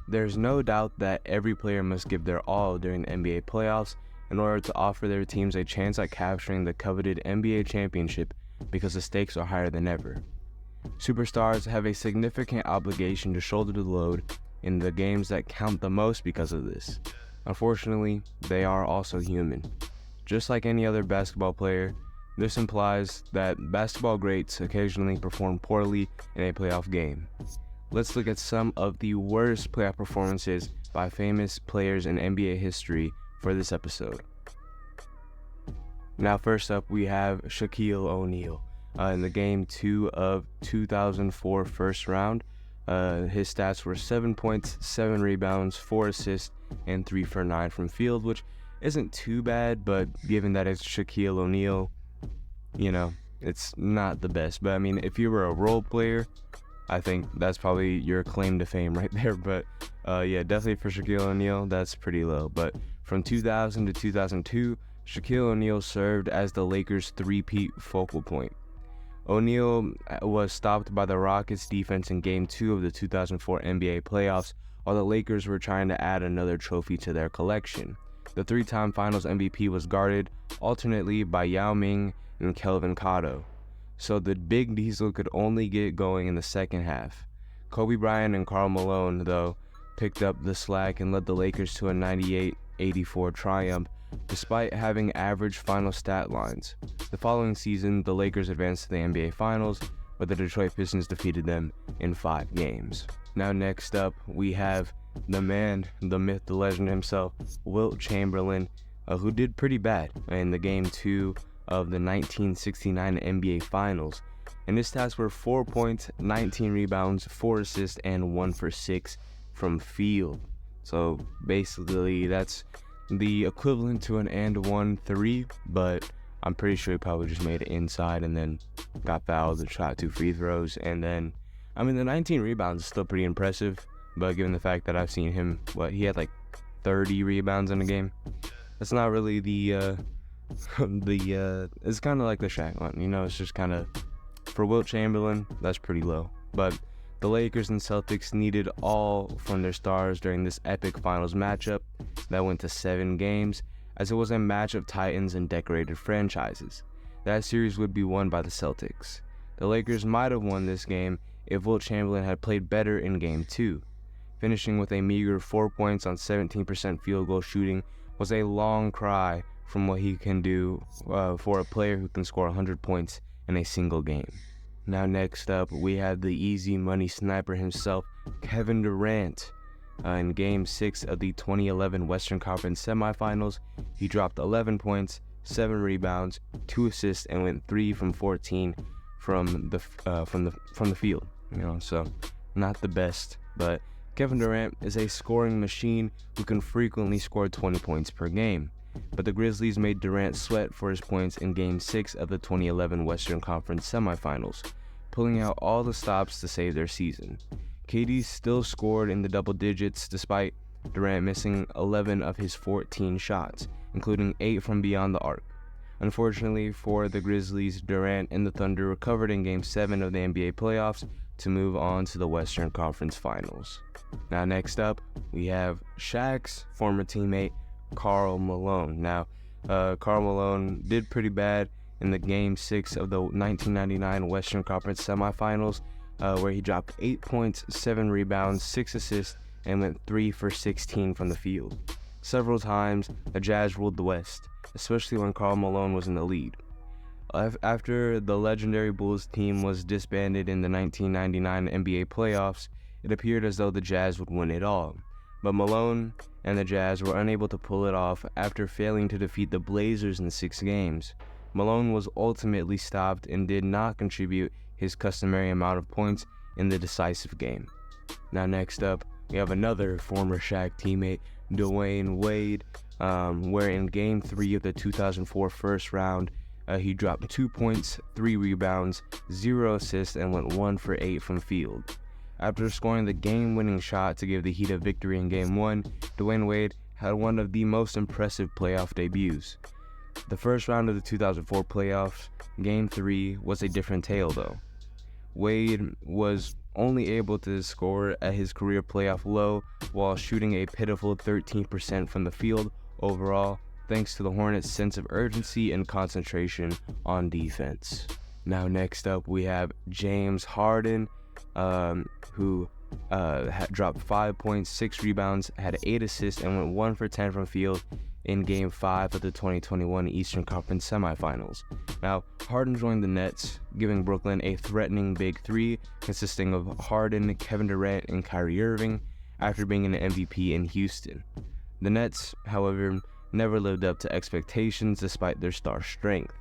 There's no doubt that every player must give their all during the NBA playoffs in order to offer their teams a chance at capturing the coveted NBA championship because the stakes are higher than ever. Superstars have a significant obligation to shoulder the load in the games that count the most because of this. Unfortunately, they are also human. Just like any other basketball player, this implies that basketball greats occasionally perform poorly in a playoff game. Let's look at some of the worst playoff performances by famous players in NBA history for this episode. Now, first up, we have Shaquille O'Neal. In the Game 2 of 2004 first round, his stats were 7 points, 7 rebounds, 4 assists, and 3 for 9 from field, which isn't too bad, but given that it's Shaquille O'Neal, it's not the best. But I mean, if you were a role player, I think that's probably your claim to fame right there. But yeah, definitely for Shaquille O'Neal, that's pretty low. But from 2000 to 2002, Shaquille O'Neal served as the Lakers' three-peat focal point. O'Neal was stopped by the Rockets' defense in Game 2 of the 2004 NBA playoffs, while the Lakers were trying to add another trophy to their collection. The three-time Finals MVP was guarded alternately by Yao Ming and Kelvin Cotto, so the Big Diesel could only get going in the second half. Kobe Bryant and Karl Malone, though, picked up the slack and led the Lakers to a 98-84 triumph, despite having average final stat lines. The following season, the Lakers advanced to the NBA Finals, but the Detroit Pistons defeated them in 5 games. Now next up, we have the man, the myth, the legend himself, Wilt Chamberlain, who did pretty bad in the Game 2 of the 1969 NBA Finals. And his stats were 4 points, 19 rebounds, 4 assists, and 1 for 6 from field. So basically, that's the equivalent to an and one 3, but I'm pretty sure he probably just made it inside and then got fouled and shot 2 free throws. And then, I mean, the 19 rebounds is still pretty impressive, but given the fact that I've seen him, he had like 30 rebounds in a game. That's not really the it's kind of like the Shaq one, it's just kind of, for Wilt Chamberlain, that's pretty low. But the Lakers and Celtics needed all from their stars during this epic finals matchup that went to 7 games, as it was a match of titans and decorated franchises. That series would be won by the Celtics. The Lakers might have won this game if Wilt Chamberlain had played better in Game 2. Finishing with a meager 4 points on 17% field goal shooting was a long cry from what he can do for a player who can score 100 points in a single game. Now next up, we have the easy money sniper himself, Kevin Durant. In Game 6 of the 2011 Western Conference semifinals, he dropped 11 points, 7 rebounds, 2 assists, and went 3 from 14 from the field. So not the best, but Kevin Durant is a scoring machine who can frequently score 20 points per game. But the Grizzlies made Durant sweat for his points in Game 6 of the 2011 Western Conference semifinals, pulling out all the stops to save their season. KD still scored in the double digits despite Durant missing 11 of his 14 shots, including 8 from beyond the arc. Unfortunately for the Grizzlies, Durant and the Thunder recovered in Game 7 of the NBA playoffs to move on to the Western Conference Finals. Now next up, we have Shaq's former teammate, Karl Malone. Now, Karl Malone did pretty bad in the Game 6 of the 1999 Western Conference semifinals, where he dropped 8 points, 7 rebounds, 6 assists, and went 3 for 16 from the field. Several times, the Jazz ruled the West, especially when Karl Malone was in the lead. After the legendary Bulls team was disbanded in the 1999 NBA playoffs, it appeared as though the Jazz would win it all. But Malone and the Jazz were unable to pull it off after failing to defeat the Blazers in 6 games. Malone was ultimately stopped and did not contribute his customary amount of points in the decisive game. Now next up, we have another former Shaq teammate, Dwayne Wade, where in Game 3 of the 2004 first round, he dropped 2 points, 3 rebounds, 0 assists, and went 1 for 8 from field. After scoring the game-winning shot to give the Heat a victory in Game 1, Dwayne Wade had one of the most impressive playoff debuts. The first round of the 2004 playoffs, Game 3, was a different tale though. Wade was only able to score at his career playoff low while shooting a pitiful 13% from the field overall, thanks to the Hornets' sense of urgency and concentration on defense. Now next up we have James Harden, who dropped 5 points, 6 rebounds, had 8 assists, and went 1 for 10 from field in Game 5 of the 2021 Eastern Conference semifinals. Now, Harden joined the Nets, giving Brooklyn a threatening big three consisting of Harden, Kevin Durant, and Kyrie Irving after being an MVP in Houston. The Nets, however, never lived up to expectations despite their star strength.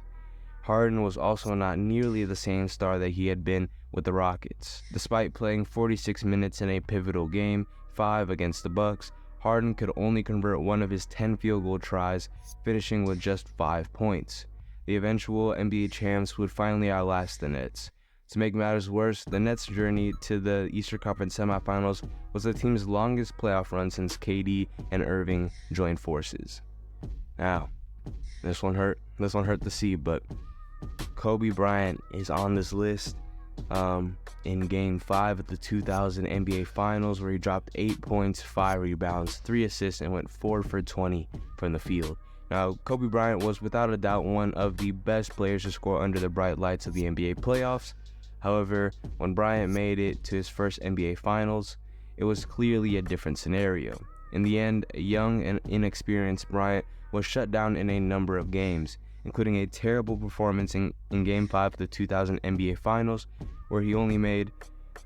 Harden was also not nearly the same star that he had been with the Rockets. Despite playing 46 minutes in a pivotal Game 5 against the Bucks, Harden could only convert one of his 10 field goal tries, finishing with just 5 points. The eventual NBA champs would finally outlast the Nets. To make matters worse, the Nets' journey to the Eastern Conference semifinals was the team's longest playoff run since KD and Irving joined forces. Now, this one hurt to see, but Kobe Bryant is on this list in Game 5 of the 2000 NBA Finals, where he dropped 8 points, 5 rebounds, 3 assists, and went 4 for 20 from the field. Now, Kobe Bryant was without a doubt one of the best players to score under the bright lights of the NBA playoffs. However, when Bryant made it to his first NBA Finals, it was clearly a different scenario. In the end, a young and inexperienced Bryant was shut down in a number of games, including a terrible performance in Game 5 of the 2000 NBA Finals, where he only made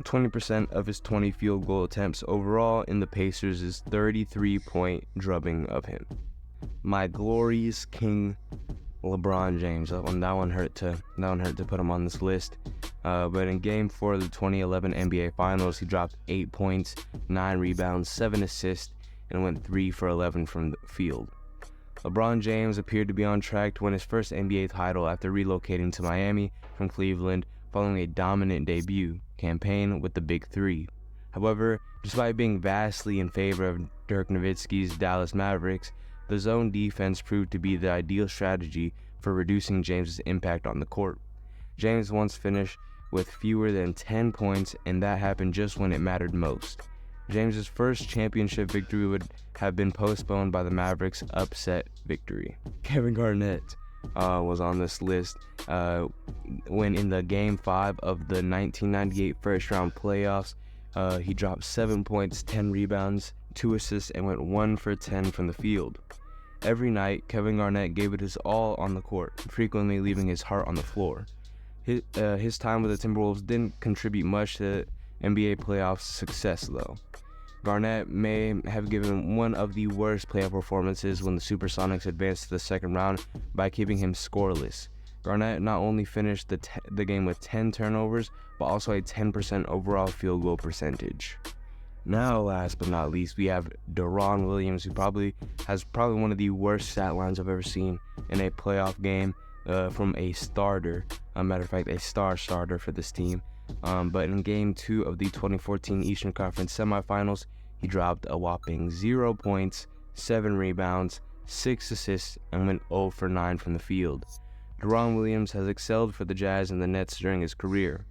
20% of his 20 field goal attempts overall in the Pacers' 33-point drubbing of him. My glorious king, LeBron James. That one hurt to put him on this list. But in Game 4 of the 2011 NBA Finals, he dropped 8 points, 9 rebounds, 7 assists, and went 3 for 11 from the field. LeBron James appeared to be on track to win his first NBA title after relocating to Miami from Cleveland following a dominant debut campaign with the Big Three. However, despite being vastly in favor of Dirk Nowitzki's Dallas Mavericks, the zone defense proved to be the ideal strategy for reducing James's impact on the court. James once finished with fewer than 10 points, and that happened just when it mattered most. James's first championship victory would have been postponed by the Mavericks' upset victory. Kevin Garnett was on this list when in the Game 5 of the 1998 first-round playoffs, he dropped 7 points, 10 rebounds, 2 assists, and went 1 for 10 from the field. Every night, Kevin Garnett gave it his all on the court, frequently leaving his heart on the floor. His time with the Timberwolves didn't contribute much to NBA playoffs success, though. Garnett may have given one of the worst playoff performances when the Supersonics advanced to the second round by keeping him scoreless. Garnett not only finished the game with 10 turnovers, but also a 10% overall field goal percentage. Now, last but not least, we have Daron Williams, who has one of the worst stat lines I've ever seen in a playoff game from a starter. Matter of fact, a star starter for this team. But in Game 2 of the 2014 Eastern Conference semifinals, he dropped a whopping 0 points, 7 rebounds, 6 assists, and went 0 for 9 from the field. Daron Williams has excelled for the Jazz and the Nets during his career.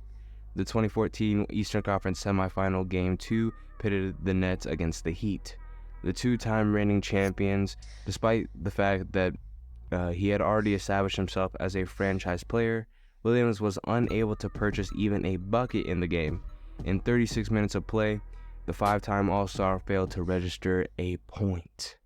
The 2014 Eastern Conference semifinal Game 2 pitted the Nets against the Heat. The two-time reigning champions, despite the fact that he had already established himself as a franchise player, Williams was unable to purchase even a bucket in the game. In 36 minutes of play, the 5-time All-Star failed to register a point.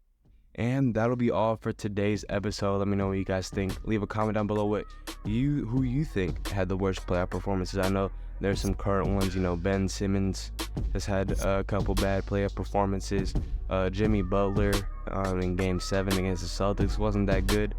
And that'll be all for today's episode. Let me know what you guys think. Leave a comment down below who you think had the worst playoff performances. I know there's some current ones. Ben Simmons has had a couple bad playoff performances. Jimmy Butler in Game 7 against the Celtics wasn't that good.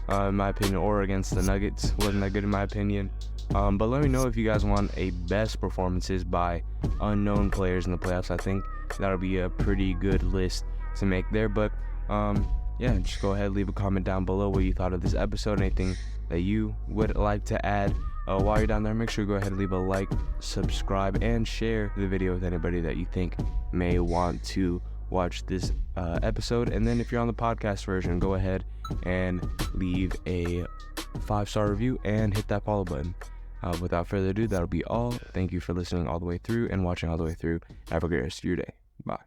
In my opinion, or against the Nuggets wasn't that good in my opinion. But let me know if you guys want a best performances by unknown players in the playoffs. I think that'll be a pretty good list to make there. But yeah, just go ahead, leave a comment down below what you thought of this episode, anything that you would like to add. While you're down there, make sure to go ahead and leave a like, subscribe, and share the video with anybody that you think may want to watch this episode. And then if you're on the podcast version, go ahead and leave a 5-star review and hit that follow button. Without further ado, that'll be all. Thank you for listening all the way through and watching all the way through. Have a great rest of your day. Bye.